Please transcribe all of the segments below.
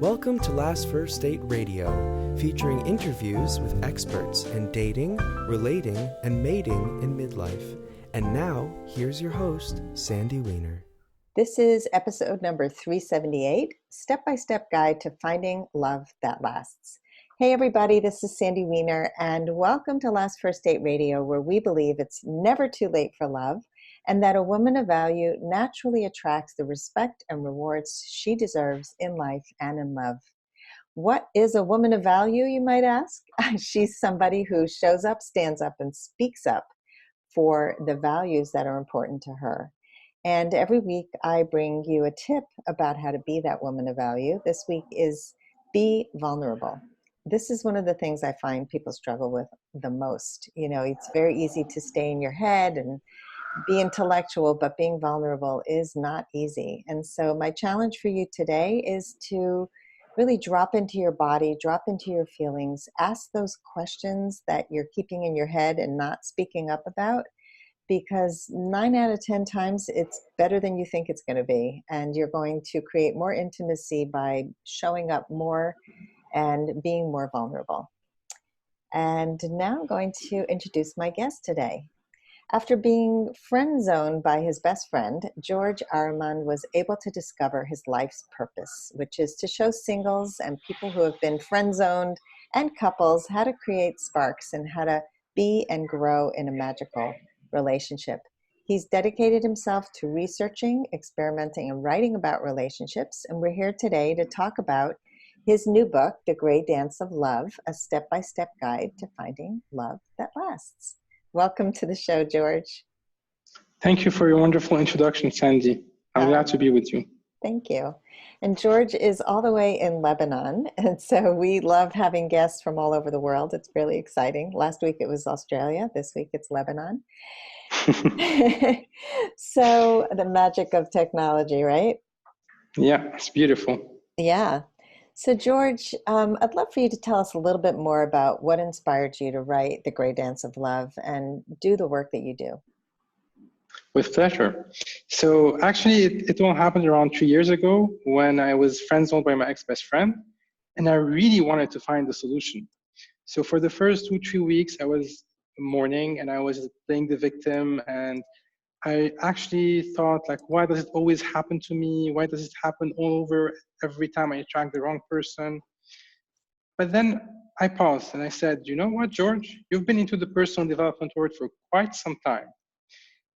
Welcome to Last First Date Radio, featuring interviews with experts in dating, relating, and mating in midlife. And now, here's your host, Sandy Weiner. This is episode number 378, Step-by-Step Guide to Finding Love That Lasts. Hey everybody, this is Sandy Weiner, and welcome to Last First Date Radio, where we believe it's never too late for love, and that a woman of value naturally attracts the respect and rewards she deserves in life and in love. What is a woman of value, you might ask? She's somebody who shows up, stands up, and speaks up for the values that are important to her. And every week I bring you a tip about how to be that woman of value. This week is be vulnerable. This is one of the things I find people struggle with the most. You know, it's very easy to stay in your head and be intellectual, but being vulnerable is not easy. And so my challenge for you today is to really drop into your body, drop into your feelings, ask those questions that you're keeping in your head and not speaking up about, because 9 out of 10 times it's better than you think it's going to be. And you're going to create more intimacy by showing up more and being more vulnerable. And now I'm going to introduce my guest today. After being friend-zoned by his best friend, George Araman was able to discover his life's purpose, which is to show singles and people who have been friend-zoned and couples how to create sparks and how to be and grow in a magical relationship. He's dedicated himself to researching, experimenting, and writing about relationships, and we're here today to talk about his new book, The Gray Dance of Love, a step-by-step guide to finding love that lasts. Welcome to the show, George. Thank you for your wonderful introduction, Sandy. I'm glad to be with you. Thank you. And George is all the way in Lebanon, and so we love having guests from all over the world. It's really exciting. Last week it was Australia. This week it's Lebanon. So the magic of technology, right? Yeah, it's beautiful. Yeah. So George, I'd love for you to tell us a little bit more about what inspired you to write The Gray Dance of Love and do the work that you do. With pleasure. So actually, it all happened around 3 years ago when I was friend-zoned by my ex-best friend, and I really wanted to find the solution. So for the first 2-3 weeks, I was mourning and I was playing the victim, and I actually thought, like, why does it always happen to me? Why does it happen all over every time I attract the wrong person? But then I paused and I said, you know what, George? You've been into the personal development world for quite some time.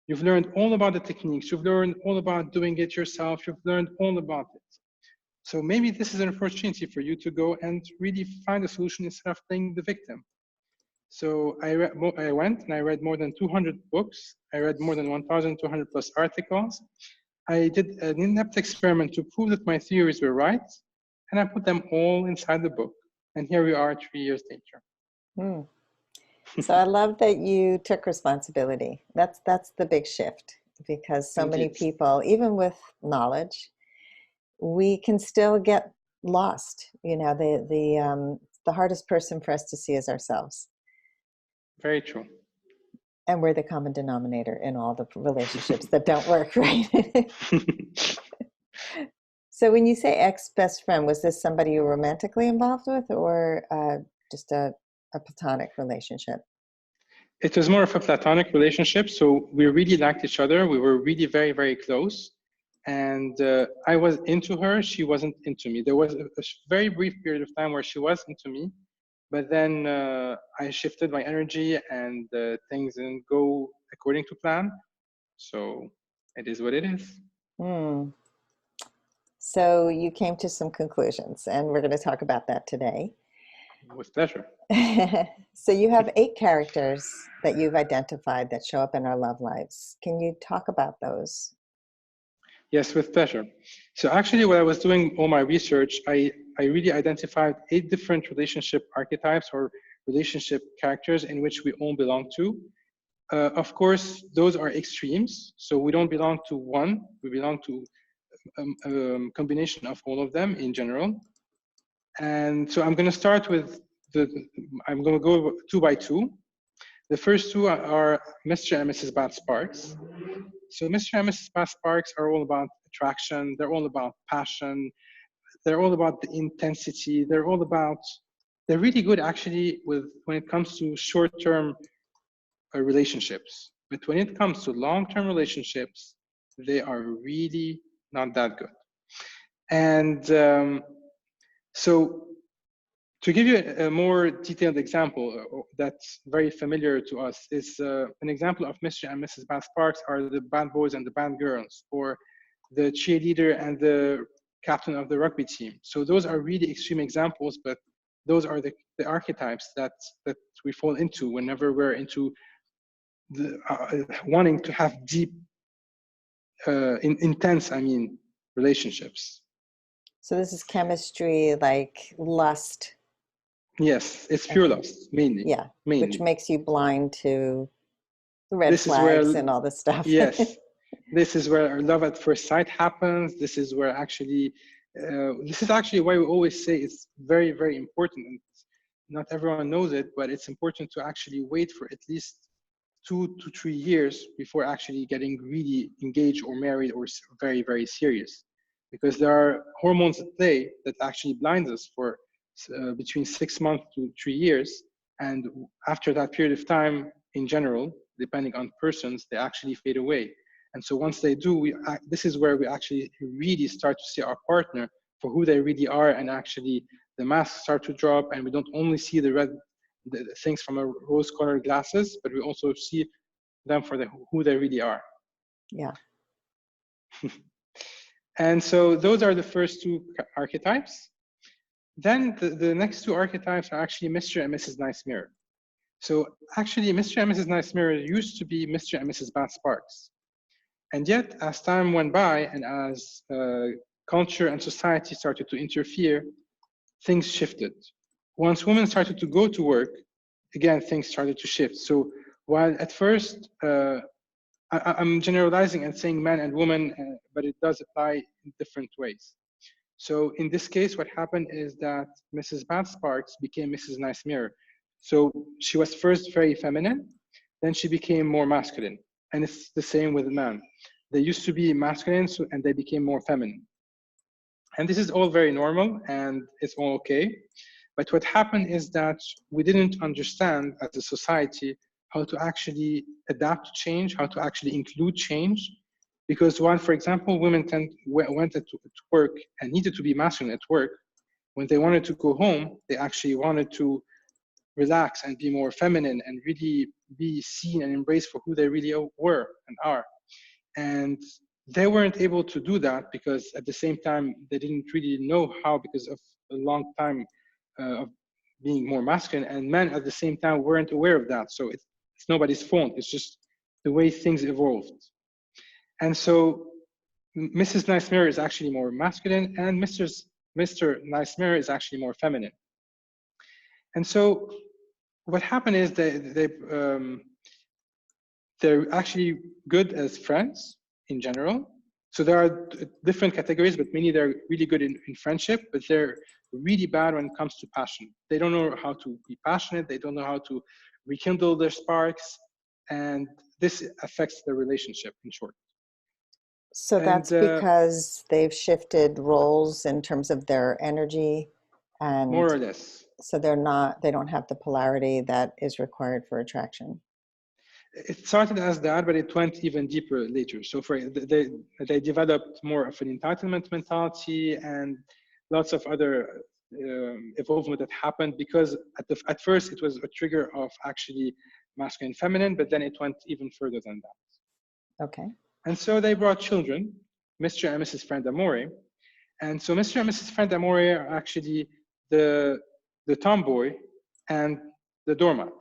You've learned all about the techniques. You've learned all about doing it yourself. You've learned all about it. So maybe this is an opportunity for you to go and really find a solution instead of playing the victim. So I went and I read more than 200 books. I read more than 1,200 plus articles. I did an in-depth experiment to prove that my theories were right, and I put them all inside the book. And here we are 3 years later. So I love that you took responsibility. That's the big shift, because so many people, even with knowledge, we can still get lost. You know, the hardest person for us to see is ourselves. Very true. And we're the common denominator in all the relationships that don't work, right? So when you say ex-best friend, was this somebody you were romantically involved with, or just a platonic relationship? It was more of a platonic relationship. So we really liked each other. We were really very, very close. And I was into her. She wasn't into me. There was a very brief period of time where she was into me. But then I shifted my energy and things didn't go according to plan. So it is what it is. So you came to some conclusions, and we're going to talk about that today. With pleasure. So you have 8 characters that you've identified that show up in our love lives. Can you talk about those? Yes, with pleasure. So actually, when I was doing all my research, I really identified 8 different relationship archetypes or relationship characters in which we all belong to. Of course, those are extremes. So we don't belong to one. We belong to a combination of all of them in general. And so I'm going to start with I'm going to go 2 by 2. The first 2 are Mr. and Mrs. Bad Sparks. So Mr. and Mrs. Bad Sparks are all about attraction. They're all about passion. they're all about the intensity. They're really good actually when it comes to short-term relationships. But when it comes to long-term relationships, they are really not that good. And so to give you a more detailed example that's very familiar to us is an example of Mr. and Mrs. Bad Sparks are the bad boys and the bad girls, or the cheerleader and the captain of the rugby team. So those are really extreme examples, but those are the archetypes that we fall into whenever we're into the, wanting to have deep, intense, relationships. So this is chemistry, like lust. Yes, it's pure lust, mainly. Yeah, mainly. Which makes you blind to red flags and all this stuff. Yes, this is where love at first sight happens. This is where actually, this is actually why we always say it's very, very important. And not everyone knows it, but it's important to actually wait for at least 2 to 3 years before actually getting really engaged or married or very, very serious. Because there are hormones at play that actually blind us for between 6 months to 3 years. And after that period of time, in general, depending on persons, they actually fade away. And so once they do, this is where we actually really start to see our partner for who they really are, and actually the masks start to drop, and we don't only see the things from a rose-colored glasses, but we also see them for who they really are. Yeah. And so those are the first 2 archetypes. Then the next 2 archetypes are actually Mr. and Mrs. Nice Mirror. So actually, Mr. and Mrs. Nice Mirror used to be Mr. and Mrs. Bad Sparks. And yet, as time went by and as culture and society started to interfere, things shifted. Once women started to go to work, again, things started to shift. So while at first, I'm generalizing and saying men and women, but it does apply in different ways. So in this case, what happened is that Mrs. Bad Sparks became Mrs. Nice Mirror. So she was first very feminine, then she became more masculine. And it's the same with men. They used to be masculine, and they became more feminine. And this is all very normal, and it's all okay. But what happened is that we didn't understand as a society how to actually adapt to change, how to actually include change. Because while, for example, women went to work and needed to be masculine at work, when they wanted to go home, they actually wanted to relax and be more feminine and really be seen and embraced for who they really were and are. And they weren't able to do that because at the same time, they didn't really know how, because of a long time of being more masculine, and men at the same time weren't aware of that. So it's nobody's fault. It's just the way things evolved. And so Mrs. Nice Mirror is actually more masculine, and Mr. Nice Mirror is actually more feminine. And so what happened is they're actually good as friends in general. So there are different categories, but mainly they're really good in friendship, but they're really bad when it comes to passion. They don't know how to be passionate. They don't know how to rekindle their sparks. And this affects the relationship, in short. So that's because they've shifted roles in terms of their energy, and more or less. So they don't have the polarity that is required for attraction. It started as that, but it went even deeper later. So they developed more of an entitlement mentality and lots of other evolvement that happened, because at first it was a trigger of actually masculine and feminine, but then it went even further than that. Okay. And so they brought children, Mr. and Mrs. Friend Amore. And so Mr. and Mrs. Friend Amore are actually the tomboy and the doormat.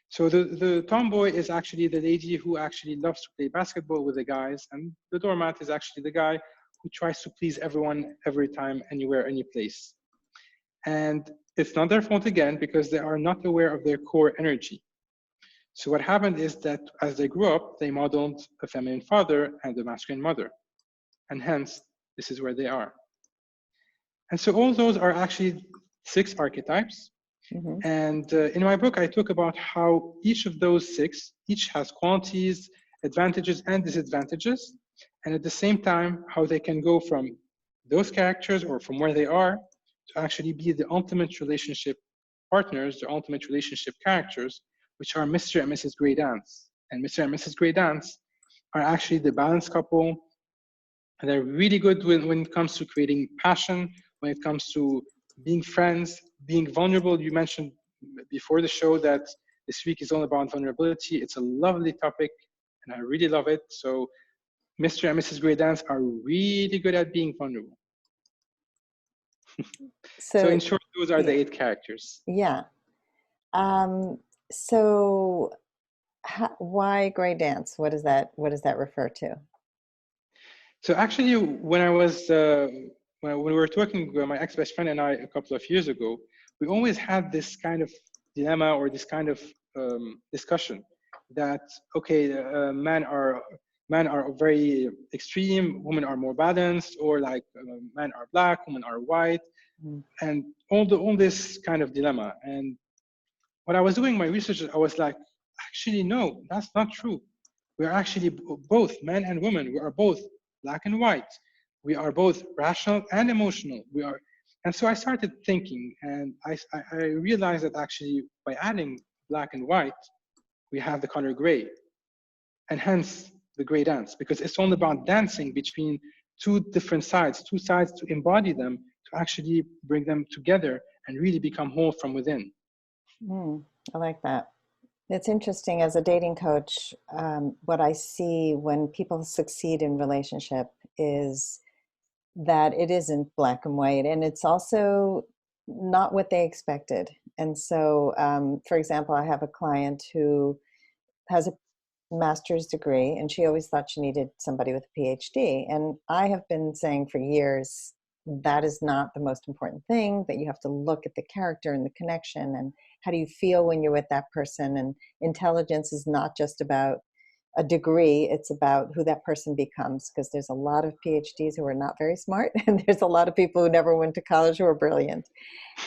So the tomboy is actually the lady who actually loves to play basketball with the guys, and the doormat is actually the guy who tries to please everyone, every time, anywhere, any place. And it's not their fault again, because they are not aware of their core energy. So what happened is that as they grew up, they modeled a feminine father and a masculine mother. And hence, this is where they are. And so all those are actually 6 archetypes. Mm-hmm. And in my book, I talk about how each of those 6, each has qualities, advantages, and disadvantages. And at the same time, how they can go from those characters, or from where they are, to actually be the ultimate relationship partners, the ultimate relationship characters, which are Mr. and Mrs. Grey Dance. And Mr. and Mrs. Grey Dance are actually the balanced couple. And they're really good when it comes to creating passion, when it comes to being friends, being vulnerable. You mentioned before the show that this week is all about vulnerability. It's a lovely topic, and I really love it. So Mr. and Mrs. Grey Dance are really good at being vulnerable. So in short, those are the 8 characters. Yeah. So why Grey Dance? What does that refer to? So actually, when I was when we were talking with my ex-best friend and I a couple of years ago, we always had this kind of dilemma or this kind of discussion that okay, men are very extreme, women are more balanced, or like men are black, women are white, and all this kind of dilemma. And when I was doing my research, I was like, actually, no, that's not true. We are actually both men and women. We are both black and white. We are both rational and emotional. And so I started thinking, and I realized that actually by adding black and white, we have the color gray, and hence the Grey Dance, because it's all about dancing between two different sides, two sides to embody them, to actually bring them together and really become whole from within. I like that. It's interesting as a dating coach, what I see when people succeed in relationship is that it isn't black and white, and it's also not what they expected. And so, for example, I have a client who has a master's degree, and she always thought she needed somebody with a PhD. And I have been saying for years, that is not the most important thing, that you have to look at the character and the connection and how do you feel when you're with that person. And intelligence is not just about a degree, it's about who that person becomes, because there's a lot of PhDs who are not very smart, and there's a lot of people who never went to college who are brilliant.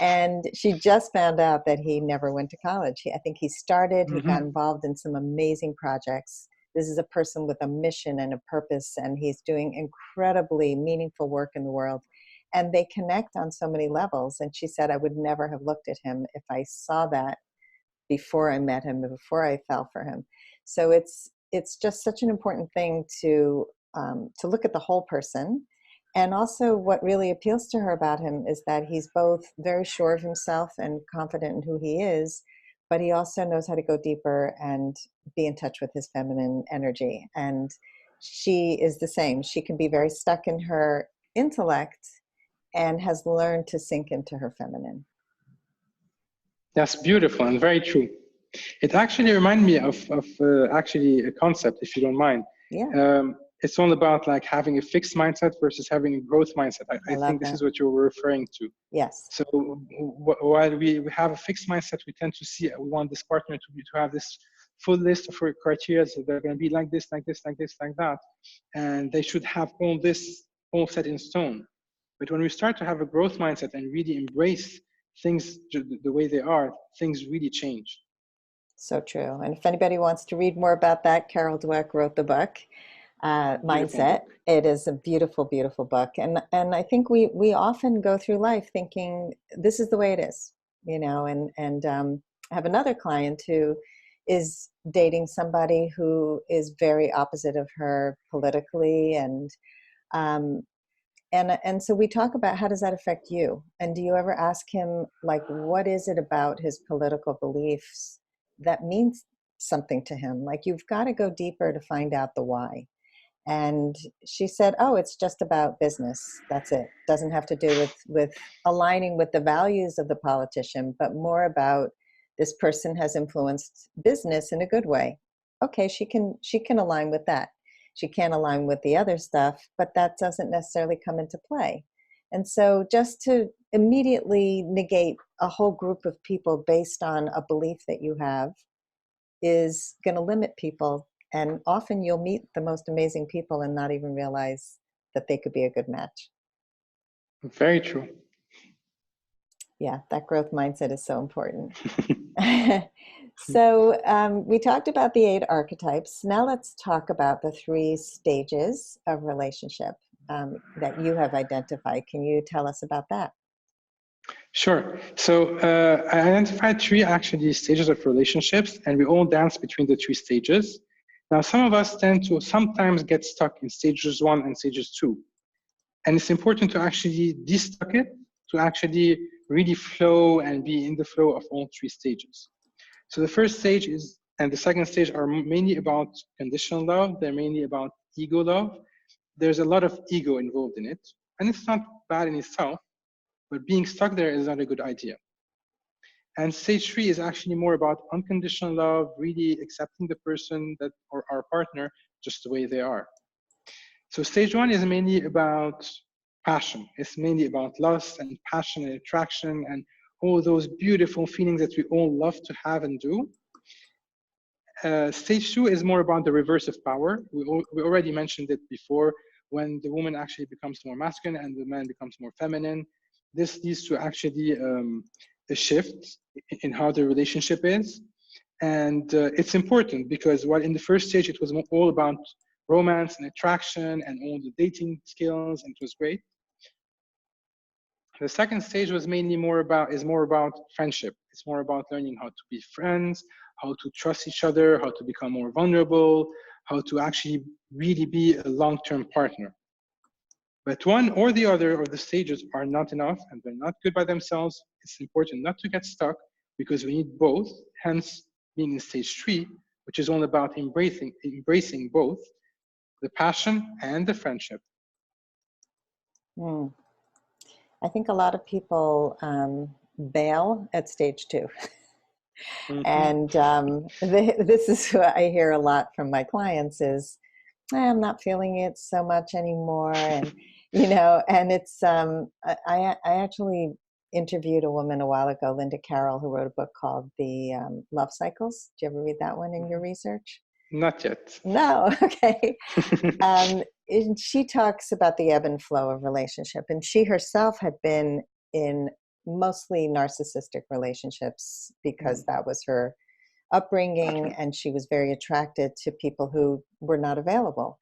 And she just found out that he never went to college. I think he started, he got involved in some amazing projects. This is a person with a mission and a purpose, and he's doing incredibly meaningful work in the world. And they connect on so many levels. And she said, I would never have looked at him if I saw that before I met him, before I fell for him. So it's just such an important thing to look at the whole person. And also what really appeals to her about him is that he's both very sure of himself and confident in who he is, but he also knows how to go deeper and be in touch with his feminine energy. And she is the same. She can be very stuck in her intellect and has learned to sink into her feminine. That's beautiful and very true. It actually reminded me of actually a concept, if you don't mind. Yeah. It's all about like having a fixed mindset versus having a growth mindset. I think this is what you were referring to. Yes. So while we have a fixed mindset, we tend to see, we want this partner to have this full list of criteria. So they're going to be like this, like this, like this, like that. And they should have all this all set in stone. But when we start to have a growth mindset and really embrace things the way they are, things really change. So true. And if anybody wants to read more about that, Carol Dweck wrote the book, Mindset. Book. It is a beautiful, beautiful book. And I think we often go through life thinking this is the way it is, you know, and I have another client who is dating somebody who is very opposite of her politically, and so we talk about how does that affect you? And do you ever ask him, like, what is it about his political beliefs that means something to him? Like, you've got to go deeper to find out the why. And she said, oh, it's just about business. That's it. Doesn't have to do with aligning with the values of the politician, but more about this person has influenced business in a good way. Okay, she can align with that. She can't align with the other stuff, but that doesn't necessarily come into play. And so just to immediately negate a whole group of people based on a belief that you have is going to limit people. And often you'll meet the most amazing people and not even realize that they could be a good match. Very true. Yeah, that growth mindset is so important. So we talked about the 8 archetypes. Now let's talk about the 3 stages of relationship. that you have identified. Can you tell us about that? Sure. So I identified three actually stages of relationships, and we all dance between the three stages. Now, some of us tend to sometimes get stuck in stages 1 and stages 2. And it's important to actually de-stuck it, to actually really flow and be in the flow of all three stages. So the first stage is, and the second stage are mainly about conditional love. They're mainly about ego love. There's a lot of ego involved in it. And it's not bad in itself, but being stuck there is not a good idea. And stage 3 is actually more about unconditional love, really accepting the person that or our partner just the way they are. So stage 1 is mainly about passion. It's mainly about lust and passion and attraction and all those beautiful feelings that we all love to have and do. Stage 2 is more about the reverse of power. We already mentioned it before, when the woman actually becomes more masculine and the man becomes more feminine. This leads to actually a shift in how the relationship is. And it's important because while in the first stage it was all about romance and attraction and all the dating skills, and it was great. The second stage was mainly more about friendship. It's more about learning how to be friends, how to trust each other, how to become more vulnerable, how to actually really be a long-term partner. But one or the other of the stages are not enough and they're not good by themselves. It's important not to get stuck because we need both, hence being in stage 3, which is all about embracing both the passion and the friendship. I think a lot of people bail at stage 2. Mm-hmm. And this is what I hear a lot from my clients is, I'm not feeling it so much anymore. And, and it's, I actually interviewed a woman a while ago, Linda Carroll, who wrote a book called The Love Cycles. Did you ever read that one in your research? Not yet. No, okay. And she talks about the ebb and flow of relationship. And she herself had been in mostly narcissistic relationships because that was her upbringing, and she was very attracted to people who were not available.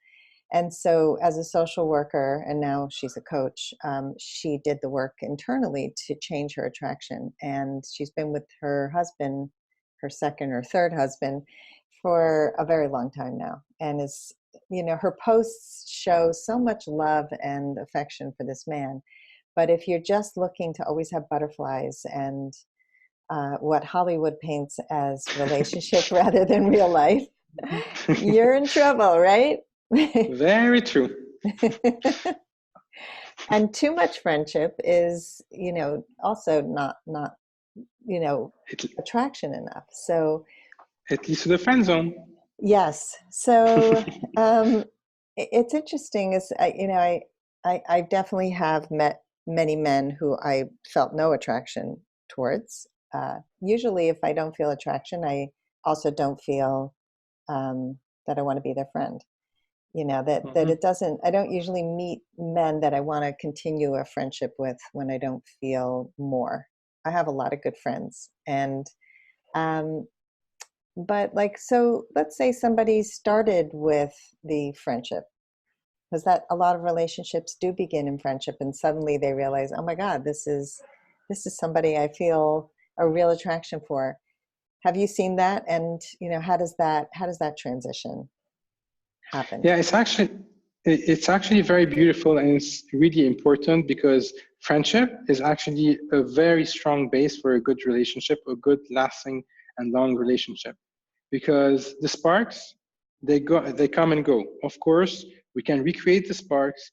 And so as a social worker, and now she's a coach, she did the work internally to change her attraction. And she's been with her husband, her second or third husband, for a very long time now. And is, her posts show so much love and affection for this man. But if you're just looking to always have butterflies and what Hollywood paints as relationship rather than real life, you're in trouble, right? Very true. And too much friendship is, also not attraction enough. So it leads to the friend zone. Yes. So it's interesting. Is I definitely have met many men who I felt no attraction towards. Usually, if I don't feel attraction, I also don't feel that I want to be their friend. That it doesn't. I don't usually meet men that I want to continue a friendship with when I don't feel more. I have a lot of good friends, and but so let's say somebody started with the friendship, because that a lot of relationships do begin in friendship, and suddenly they realize, oh my God, this is somebody I feel a real attraction for. Have you seen that? And how does that transition happen? Yeah, it's actually very beautiful, and it's really important because friendship is actually a very strong base for a good relationship, a good lasting and long relationship. Because the sparks, they come and go. Of course, we can recreate the sparks,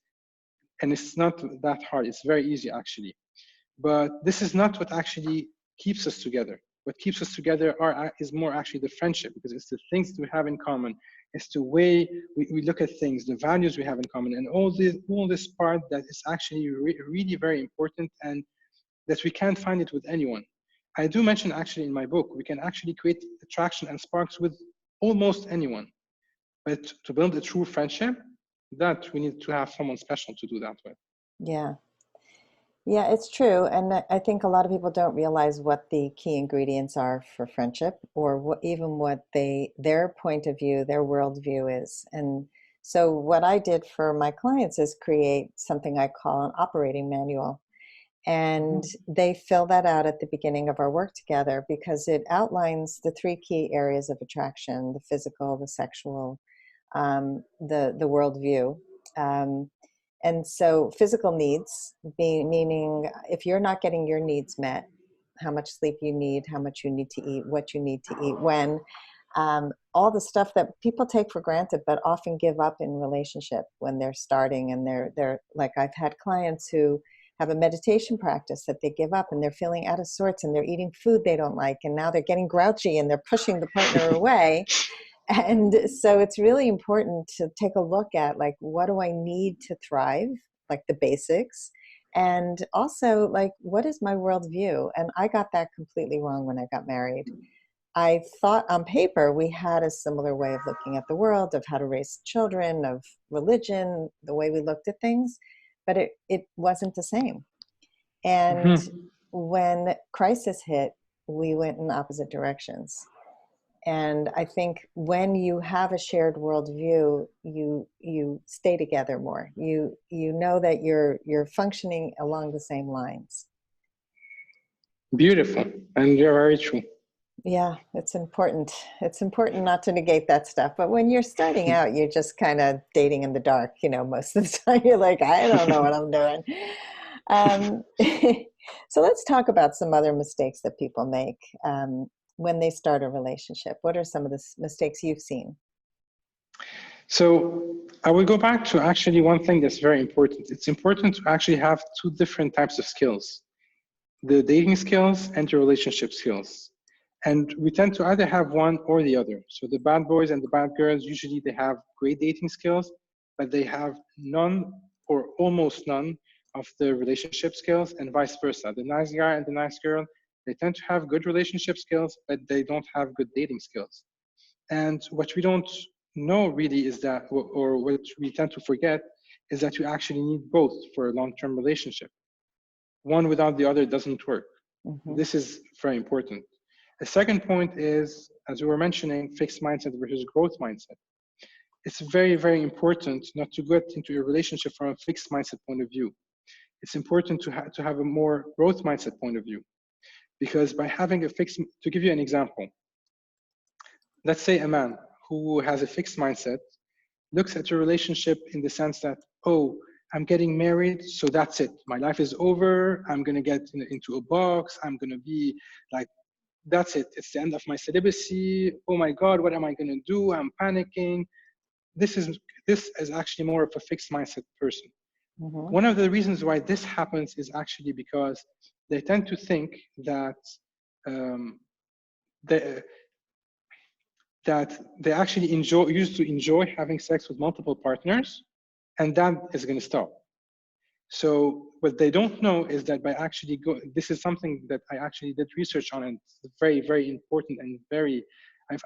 and it's not that hard. It's very easy, actually. But this is not what actually keeps us together. What keeps us together is more actually the friendship, because it's the things that we have in common. It's the way we look at things, the values we have in common, and all this part that is actually really very important, and that we can't find it with anyone. I do mention actually in my book, we can actually create attraction and sparks with almost anyone. But to build a true friendship, that we need to have someone special to do that with. Yeah. Yeah, it's true. And I think a lot of people don't realize what the key ingredients are for friendship, or even what their point of view, their worldview is. And So what I did for my clients is create something I call an operating manual. And they fill that out at the beginning of our work together because it outlines the three key areas of attraction: the physical, the sexual, the worldview. And so physical needs, meaning if you're not getting your needs met, how much sleep you need, how much you need to eat, what you need to eat, when, all the stuff that people take for granted but often give up in relationship when they're starting, and they're like, I've had clients who have a meditation practice that they give up and they're feeling out of sorts and they're eating food they don't like, and now they're getting grouchy and they're pushing the partner away. And so it's really important to take a look at, like, what do I need to thrive, like the basics, and also, like, what is my worldview? And I got that completely wrong when I got married. I thought on paper we had a similar way of looking at the world, of how to raise children, of religion, the way we looked at things, but it wasn't the same. And when crisis hit, we went in opposite directions. And I think when you have a shared worldview, you stay together more. You know that you're functioning along the same lines. Beautiful, and you're very true. Yeah, it's important. It's important not to negate that stuff. But when you're starting out, you're just kind of dating in the dark, most of the time. You're like, I don't know what I'm doing. So let's talk about some other mistakes that people make when they start a relationship. What are some of the mistakes you've seen? So I will go back to actually one thing that's very important. It's important to actually have two different types of skills: the dating skills and the relationship skills. And we tend to either have one or the other. So the bad boys and the bad girls, usually they have great dating skills, but they have none or almost none of the relationship skills, and vice versa. The nice guy and the nice girl, they tend to have good relationship skills, but they don't have good dating skills. And what we don't know really is that, or what we tend to forget, is that you actually need both for a long-term relationship. One without the other doesn't work. This is very important. The second point is, as we were mentioning, fixed mindset versus growth mindset. It's very, very important not to get into a relationship from a fixed mindset point of view. It's important to have a more growth mindset point of view. Because by having a fixed, to give you an example, let's say a man who has a fixed mindset looks at a relationship in the sense that, oh, I'm getting married, so that's it. My life is over. I'm going to get into a box. I'm going to be like, that's it. It's the end of my celibacy. Oh my God, what am I going to do? I'm panicking. This is actually more of a fixed mindset person. One of the reasons why this happens is actually because they tend to think that they actually used to enjoy having sex with multiple partners, and that is going to stop. So what they don't know is that by actually this is something that I actually did research on, and it's very, very important and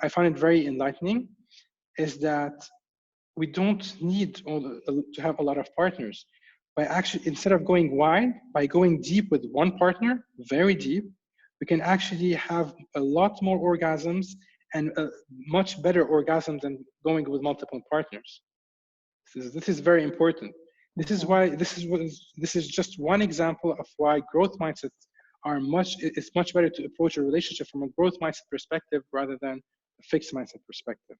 I find it very enlightening, is that we don't need to have a lot of partners. By actually, instead of going wide, by going deep with one partner, very deep, we can actually have a lot more orgasms and much better orgasms than going with multiple partners. This is very important. This is why this is just one example of why growth mindsets are it's much better to approach a relationship from a growth mindset perspective rather than a fixed mindset perspective.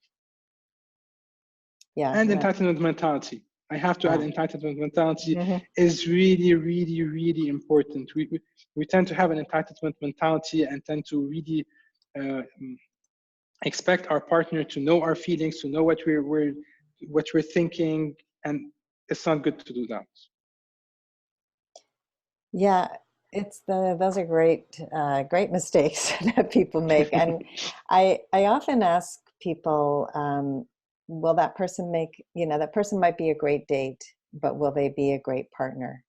Yeah. And entitlement mentality. I have to add, entitlement mentality is really, really, really important. We tend to have an entitlement mentality and tend to really expect our partner to know our feelings, to know what we're thinking, and it's not good to do that. Yeah, those are great mistakes that people make, and I often ask people, will that person that person might be a great date, but will they be a great partner?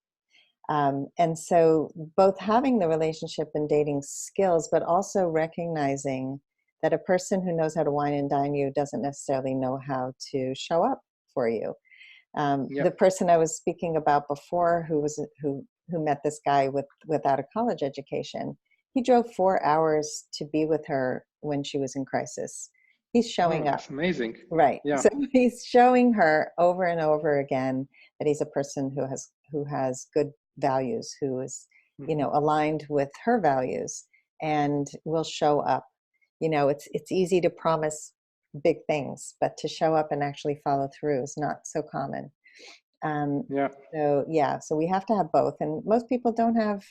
And so both having the relationship and dating skills, but also recognizing that a person who knows how to wine and dine you doesn't necessarily know how to show up for you. The person I was speaking about before, who met this guy without a college education, he drove 4 hours to be with her when she was in crisis. He's showing up. That's amazing. Right. Yeah. So he's showing her over and over again that he's a person who has good values, who is, aligned with her values and will show up. It's easy to promise big things, but to show up and actually follow through is not so common. Yeah. So we have to have both. And most people don't have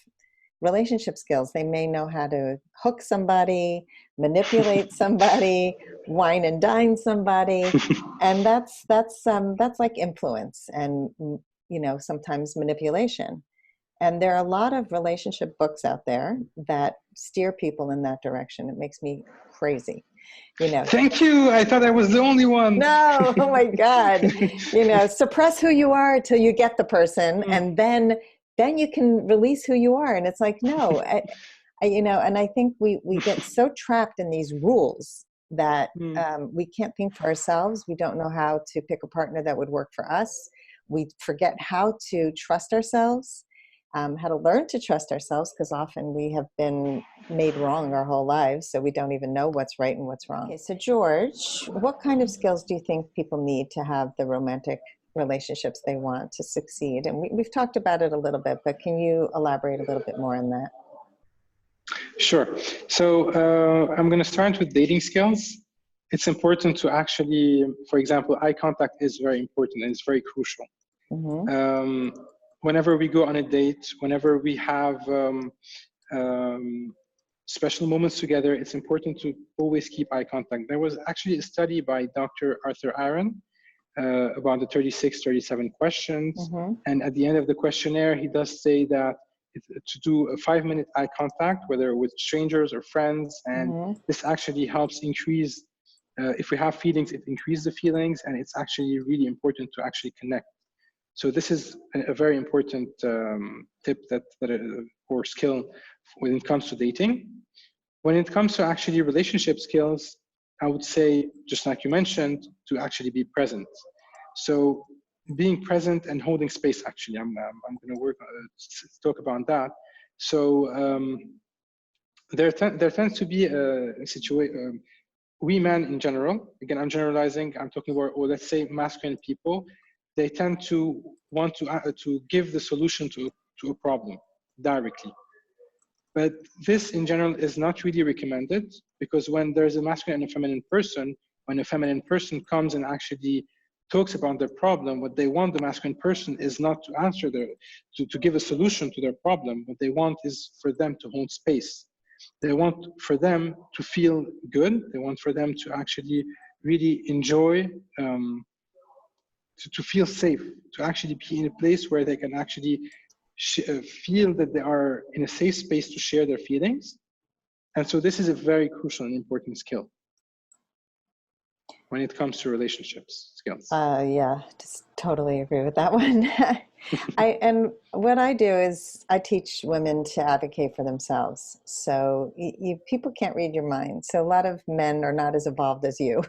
relationship skills. They may know how to hook somebody, manipulate somebody, wine and dine somebody, and that's like influence and sometimes manipulation. And there are a lot of relationship books out there that steer people in that direction. It makes me crazy. Thank you. I thought I was the only one. No, oh my God. Suppress who you are till you get the person, and then you can release who you are. And it's like, no, and I think we get so trapped in these rules that we can't think for ourselves. We don't know how to pick a partner that would work for us. We forget how to trust ourselves, how to learn to trust ourselves, because often we have been made wrong our whole lives, so we don't even know what's right and what's wrong. Okay, so George, what kind of skills do you think people need to have the romantic relationships they want to succeed? And we've talked about it a little bit, but can you elaborate a little bit more on that? Sure. So I'm going to start with dating skills. It's important to actually, for example, eye contact is very important and it's very crucial. Whenever we go on a date, whenever we have special moments together, it's important to always keep eye contact. There was actually a study by Dr. Arthur Araman about the 36-37 questions. And at the end of the questionnaire, he does say that to do a 5-minute eye contact, whether with strangers or friends, and this actually helps increase, if we have feelings, it increases the feelings, and it's actually really important to actually connect. So this is a very important tip or skill when it comes to dating. When it comes to actually relationship skills, I would say, just like you mentioned, to actually be present. So being present and holding space, actually, I'm going to talk about that. So there tends to be a situation, we men in general, again, I'm generalizing, I'm talking about, or let's say masculine people, they tend to want to give the solution to a problem directly. But this in general is not really recommended, because when there's a masculine and a feminine person, when a feminine person comes and actually talks about their problem, what they want the masculine person is not to answer to give a solution to their problem. What they want is for them to hold space. They want for them to feel good. They want for them to actually really enjoy, to feel safe, to actually be in a place where they can actually feel that they are in a safe space to share their feelings. And so this is a very crucial and important skill when it comes to relationships skills. Yeah, just totally agree with that one. And what I do is I teach women to advocate for themselves. So people can't read your mind. So a lot of men are not as evolved as you,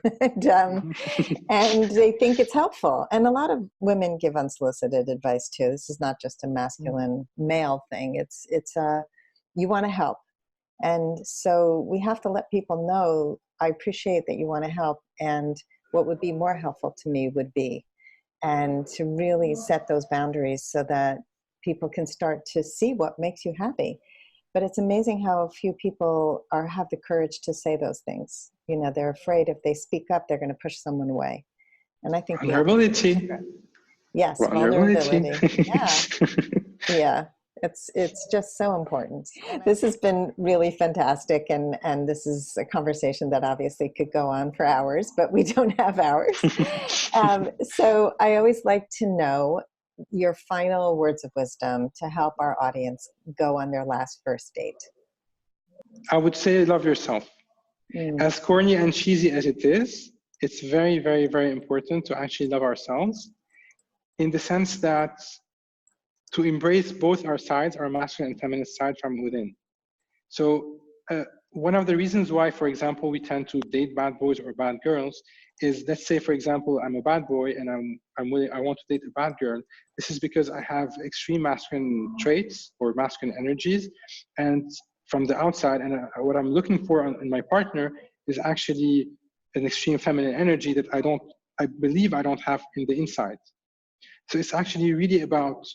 and they think it's helpful. And a lot of women give unsolicited advice too. This is not just a masculine male thing. It's you want to help. And so we have to let people know, I appreciate that you want to help, and what would be more helpful to me would be, and to really set those boundaries so that people can start to see what makes you happy. But it's amazing how few people have the courage to say those things. They're afraid if they speak up, they're going to push someone away. And I think vulnerability. Yes, vulnerability. Yeah. It's just so important. This has been really fantastic, and this is a conversation that obviously could go on for hours, but we don't have hours. So I always like to know your final words of wisdom to help our audience go on their last first date. I would say love yourself. As corny and cheesy as it is, it's very, very, very important to actually love ourselves, in the sense that to embrace both our sides, our masculine and feminine side, from within. So one of the reasons why, for example, we tend to date bad boys or bad girls is, let's say, for example, I'm a bad boy and I want to date a bad girl. This is because I have extreme masculine traits or masculine energies, and from the outside, and what I'm looking for in my partner is actually an extreme feminine energy that I believe I don't have in the inside. So it's actually really about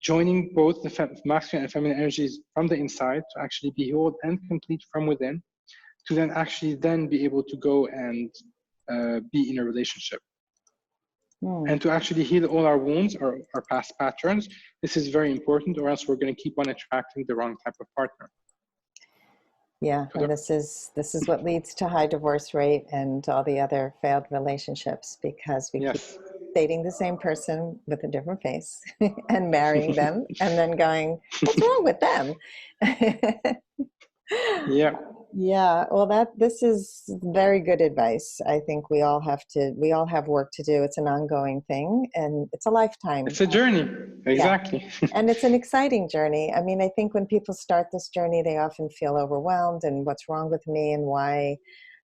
joining both the masculine and feminine energies from the inside to actually be whole and complete from within, to then actually then be able to go and be in a relationship. And to actually heal all our wounds, our past patterns. This is very important, or else we're going to keep on attracting the wrong type of partner. Yeah, and this is what leads to high divorce rate and all the other failed relationships, because we keep dating the same person with a different face and marrying them and then going, what's wrong with them? Yeah. Yeah, well, this is very good advice. I think we all have work to do. It's an ongoing thing, and it's a lifetime. It's a journey. Exactly. Yeah. And it's an exciting journey. I mean, I think when people start this journey, they often feel overwhelmed and what's wrong with me and why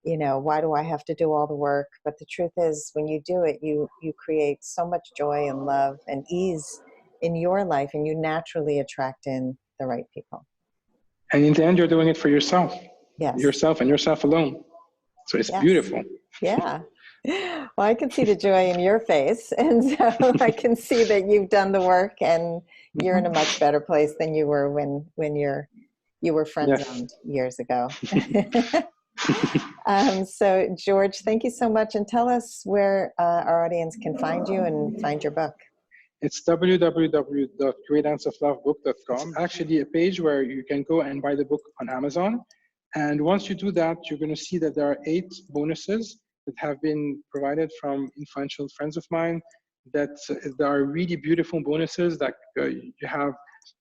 do I have to do all the work? But the truth is, when you do it, you create so much joy and love and ease in your life, and you naturally attract in the right people. And in the end, you're doing it for yourself. Yes. Yourself and yourself alone. So it's beautiful. Yeah. Well, I can see the joy in your face. And so I can see that you've done the work and you're in a much better place than you were when you were friend-zoned years ago. So George, thank you so much. And tell us where our audience can find you and find your book. It's www.greatdanceoflovebook.com. It's actually a page where you can go and buy the book on Amazon. And once you do that, you're going to see that there are 8 bonuses that have been provided from influential friends of mine. That there are really beautiful bonuses. That you have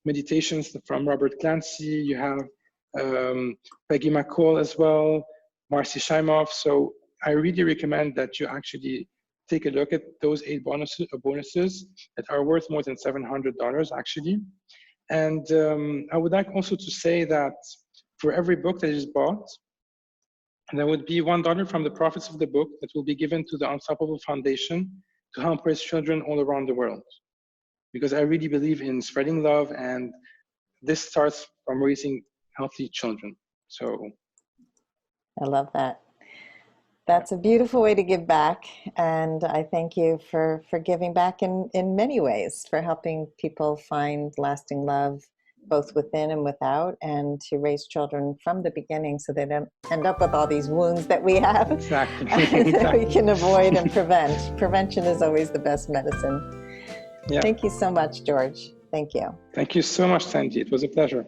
meditations from Robert Clancy. You have Peggy McCall as well, Marcy Shimoff. So I really recommend that you actually take a look at those 8 bonuses that are worth more than $700 actually. And I would like also to say that for every book that is bought, there would be $1 from the profits of the book that will be given to the Unstoppable Foundation to help raise children all around the world. Because I really believe in spreading love, and this starts from raising healthy children. So I love that. That's a beautiful way to give back. And I thank you for giving back in many ways, for helping people find lasting love, both within and without, and to raise children from the beginning so they don't end up with all these wounds that we have. Exactly. That we can avoid and prevent. Prevention is always the best medicine. Yeah. Thank you so much, George. Thank you. Thank you so much, Sandy. It was a pleasure.